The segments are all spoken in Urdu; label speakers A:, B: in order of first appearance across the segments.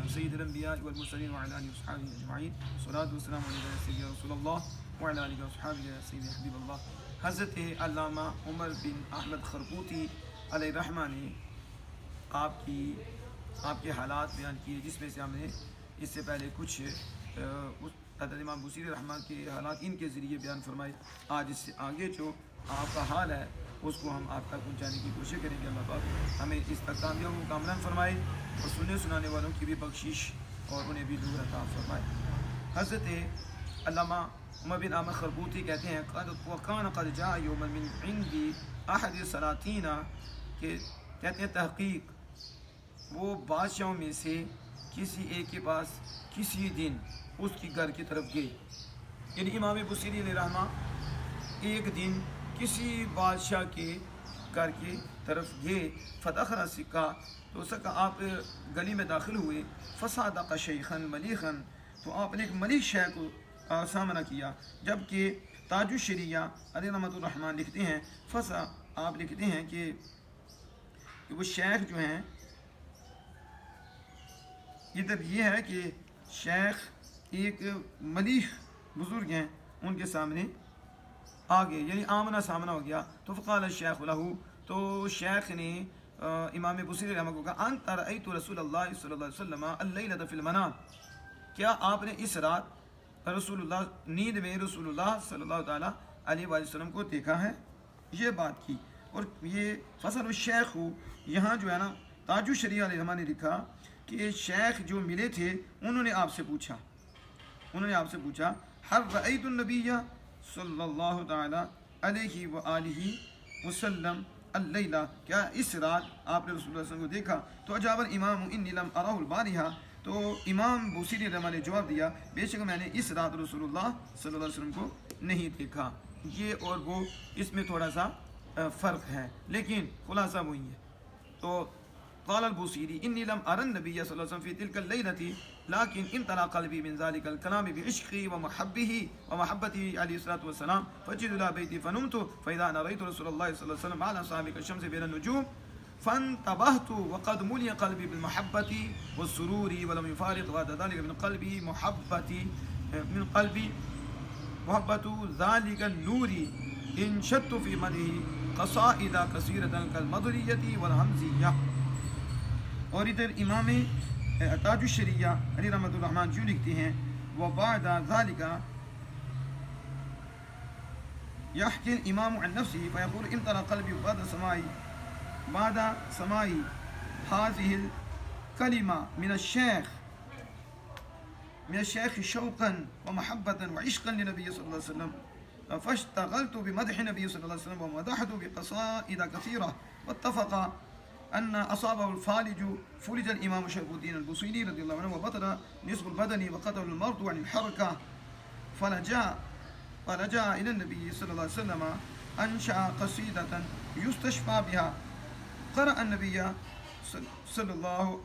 A: سيد الأنبياء والمرسلين وعلى آله وصحبه أجمعين. الصلاة والسلام على سيدنا رسول الله وعلى آله وصحبه سيدنا حبیب اللہ. حضرت علامہ عمر بن احمد خرقوطی علیہ الرحمہ نے آپ کے حالات بیان کیے، جس میں سے ہم نے اس سے پہلے کچھ حضرت امام بصیری رحمہ کے حالات ان کے ذریعے بیان فرمائے. آج اس سے آگے جو آپ کا حال ہے اس کو ہم آپ تک پہنچانے کی کوشش کریں گے. اللہ پاک ہمیں اس تک کامیاب و کامران فرمائے اور سننے سنانے والوں کی بھی بخشش اور انہیں بھی دور عطا فرمائے. حضرت علامہ عمر بن احمد خرقوطی کہتے ہیں وَكَانَ قَدْ جَاءَ يَوْمًا مِنْ عِنْدِ أَحَدِ السَّلَاطِينَ کہ کہتے ہیں تحقیق وہ بادشاہوں میں سے کسی ایک کے پاس کسی دن اس کی گھر کی طرف گئے. یعنی امام بصیری علیہ رحمہ ایک دن کسی بادشاہ کے گھر کی طرف گئے. فدخل سکہ تو سکہ آپ گلی میں داخل ہوئے. فصادق شیخا ملیخا تو آپ نے ایک ملیح شیخ کو سامنا کیا. جبکہ تاج الشریعہ علیہ رحمۃ الرحمن لکھتے ہیں آپ لکھتے ہیں کہ وہ شیخ جو ہیں ادھر یہ ہے کہ شیخ ایک ملیح بزرگ ہیں ان کے سامنے آگے یعنی آمنا سامنا ہو گیا. تو فقال الشیخ لہو تو شیخ نے امام بصیری رحمہ کو کہا انت رأیت رسول اللہ صلی اللہ علیہ وسلم اللیلۃ فی المنام کیا آپ نے اس رات رسول اللہ نیند میں رسول اللہ صلی اللہ تعالیٰ علیہ وآلہ وسلم کو دیکھا ہے. یہ بات کی. اور یہ فصل الشیخ یہاں جو ہے نا تاج الشریعہ علیہ رحمہ نے لکھا کہ شیخ جو ملے تھے انہوں نے آپ سے پوچھا ہر رأیت النبی صلی اللہ تعالی علیہ وآلہ وسلم اللیلہ کیا اس رات آپ نے رسول اللہ صلی اللہ علیہ وسلم کو دیکھا. تو اجاب الامام انی لم ارہ البارحہ تو امام بصیری رحمہ نے جواب دیا بے شک میں نے اس رات رسول اللہ صلی اللہ علیہ وسلم کو نہیں دیکھا. یہ اور وہ اس میں تھوڑا سا فرق ہے لیکن خلاصہ وہی ہے. تو قال البصیری انی لم ارى النبی صلی اللہ علیہ وسلم فی تلک اللیلۃ لیکن امتلأ قلبی من ذلك الكلام بعشقه ومحبته علیہ الصلوۃ والسلام فجئت الى بیتی فنمت فاذا انا رأیت رسول اللہ صلی اللہ علیہ وسلم على صحابہ الشمس بین النجوم فانتبهت وقد ملئ قلبي بالمحبة والسرور ولم يفارق بعد ذلك من قلبي محبة ذلك النور انشدت في مدحه قصائد كثيرة كالمدرية والحمزية. اور ادھر امام تاج الشریعہ علیہ رحمۃ الرحمن جو لکھتے ہیں وبعد ذلك يحكي الامام عن نفسه فيقول امتلأ قلبي بعد سماع هذه الكلمة من الشيخ شوقا ومحبة وعشقا للنبي صلى الله عليه وسلم فاشتغلت بمدح النبي صلى الله عليه وسلم ومدحته بقصائد كثيرة واتفق أن أصابه الفالج فلج الإمام شرف الدين البصيري رضي الله عنه وبطل نصف البدن وقتل المرض عن الحركة فلجأ إلى النبي صلى الله عليه وسلم أنشأ قصيدة يستشفى بها فرأى النبي صلى الله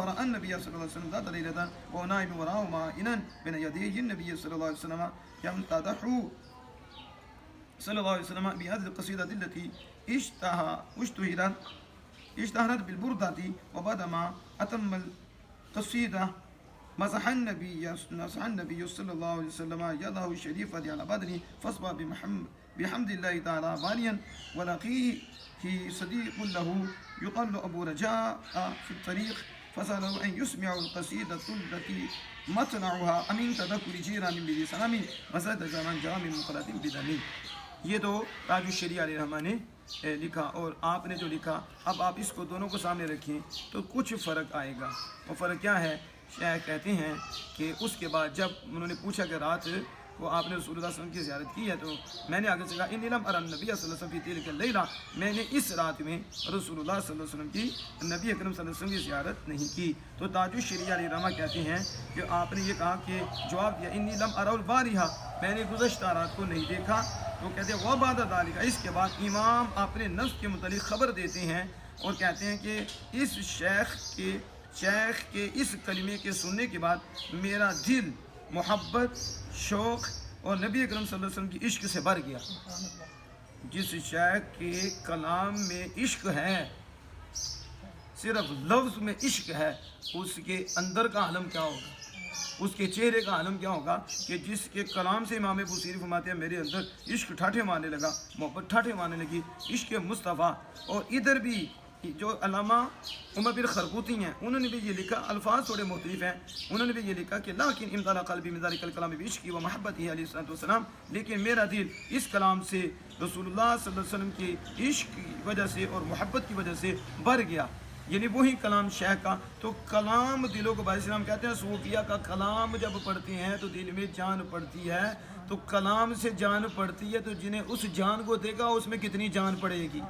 A: عليه وسلم ذات ليلة وهو نائم وراءه مائلا بين يديه النبي صلى الله عليه وسلم يمتدح صلى الله عليه وسلم بهذه القصيدة التي اشتهرت بالبردة. وبعدما أتم القصيدة مسح النبي صلى الله عليه وسلم يده الشريفة على بدنه فاصبح بحمد الله تعالى باليا ولقيه صديق له يقال أبو رجاء في الطريق فسأله أن يسمع القصيدة التي مطلعها أمين تذكر جيران بذي سلام مسألة زمان جرام مقلة بدمي. یہ تو تاج الشریعہ علیہ رحمہ نے لکھا اور آپ نے جو لکھا اب آپ اس کو دونوں کو سامنے رکھیں تو کچھ فرق آئے گا. وہ فرق کیا ہے؟ شیخ کہتے ہیں کہ اس کے بعد جب انہوں نے پوچھا کہ رات کو آپ نے رسول اللہ صلی اللہ علیہ وسلم کی زیارت کی ہے تو میں نے آگے سے کہا انی لم اری النبی صلی اللہ علیہ وسلم فی تلک اللیلہ میں نے اس رات میں رسول اللہ صلی اللہ علیہ وسلم کی نبی اکرم صلی اللہ علیہ وسلم کی زیارت نہیں کی. تو تاج الشریعہ علیہ رحمہ کہتے ہیں کہ آپ نے یہ کہا کہ جواب دیا انی لم اری البارحہ میں نے گزشتہ رات کو نہیں دیکھا. تو کہتے ہیں وبعد ذلك اس کے بعد امام اپنے نفس کے متعلق خبر دیتے ہیں اور کہتے ہیں کہ اس شیخ کے اس کلمے کے سننے کے بعد میرا دل محبت شوق اور نبی اکرم صلی اللہ علیہ وسلم کی عشق سے بھر گیا. جس شیخ کے کلام میں عشق ہے صرف لفظ میں عشق ہے، اس کے اندر کا عالم کیا ہوگا، اس کے چہرے کا عالم کیا ہوگا کہ جس کے کلام سے امام بصیری فرماتے ہیں میرے اندر عشق ٹھاٹھے مارنے لگا، محبت ٹھاٹھے مارنے لگی، عشق مصطفیٰ۔ اور ادھر بھی جو علامہ عمر بن خربوتی ہیں انہوں نے بھی یہ لکھا، الفاظ تھوڑے مختلف ہیں، انہوں نے بھی یہ لکھا کہ لیکن امتلا قلبی من ذلک الکلام بعشقی و محبتی علیہ الصلوۃ والسلام، لیکن میرا دل اس کلام سے رسول اللہ صلی اللہ علیہ وسلم کی عشق کی وجہ سے اور محبت کی وجہ سے بھر گیا، یعنی وہی کلام شیخ کا۔ تو کلام دلوں کو بھائی اسلام کہتے ہیں، صوفیہ کا کلام جب پڑھتے ہیں تو دل میں جان پڑتی ہے، تو کلام سے جان پڑتی ہے، تو جنہیں اس جان کو دیکھا اس میں کتنی جان پڑے گی۔